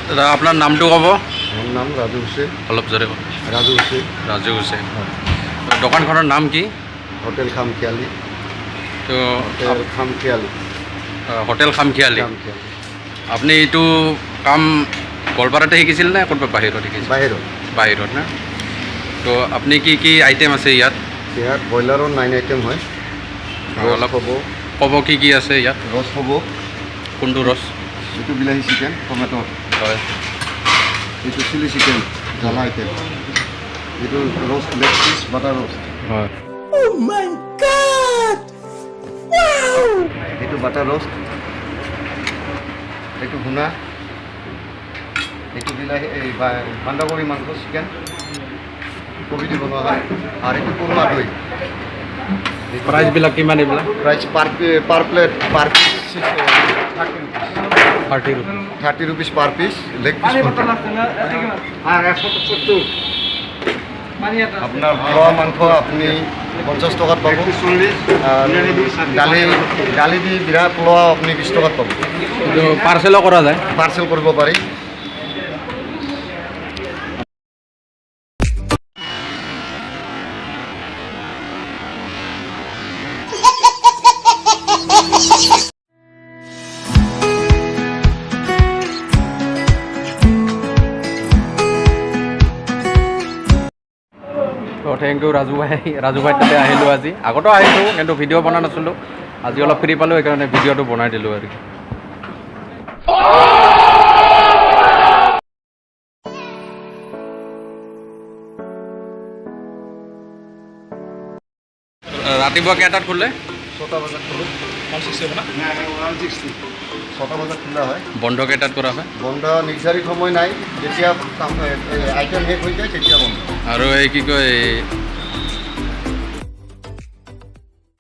দাদা আপোনাৰ নামটো ক'ব? মোৰ নাম ৰাজু হুছেইন। অলপ জোৰে ক'ব। ৰাজু হুছেইন। ৰাজু হুছেইন। দোকানখনৰ নাম কি? হোটেল খামখিয়ালি। তো হোটেল খামখিয়ালি। হোটেল খামখিয়ালি। খামখিয়ালি। আপুনি এইটো কাম গোৱালপাৰাতে শিকিছিল নে ক'ৰবাত বাহিৰত শিকিছিল? বাহিৰত। বাহিৰত না? তো আপুনি কি কি আইটেম আছে ইয়াত? ইয়াত ব্ৰইলাৰৰ 9 আইটেম হয়। অলপ হ'ব। ক'ব কি কি আছে ইয়াত? ৰস হ'ব। কোনটো ৰস? এইটো বিলাহী চিকেন, টমেটো। হয়। এইটো চিলি চিকেন, জ্বলা আইটেম। এইটো roast leg piece, butter roast. হয়। এইটো বাটাৰ ৰ'ষ্ট। এইটো ভুনা। এইটো বিলাহী এই বান্ধাকবি মাংস চিকেন, কবি দি বনোৱা হয়। আৰু এইটো কোৰমা দৈ। প্ৰাইচবিলাক কিমান এইবিলাক? Price per plate per piece 30 rupees. 30 rupees per piece, leg piece আপনার পোয়া মাংস আপনি 50 টাকাত পাব। ডালি দি বিরাট পোলাও আপনি 20 টাকাত পাব। কিন্তু পাৰ্চেলো কৰা যায়? পাৰ্সেল কৰব পাৰি। তো থেংক ইউ ৰাজু ভাই তাতে আহিলোঁ আজি। আগতেও আহিছোঁ কিন্তু ভিডিঅ' বনোৱা নাছিলোঁ। আজি অলপ ফ্ৰী পালোঁ সেইকাৰণে ভিডিঅ'টো বনাই দিলোঁ আৰু। ৰাতিপুৱা কেইটাত খোলে? 6টা বজাত খোলো। 6টা বজাত খোলা হয়। বন্ধ কেইটাত কৰা হয়? বন্ধ নিৰ্ধাৰিত সময় নাই, যেতিয়া আইটেম শেষ হৈ যায় তেতিয়া বন্ধ। আৰু এই কি কয়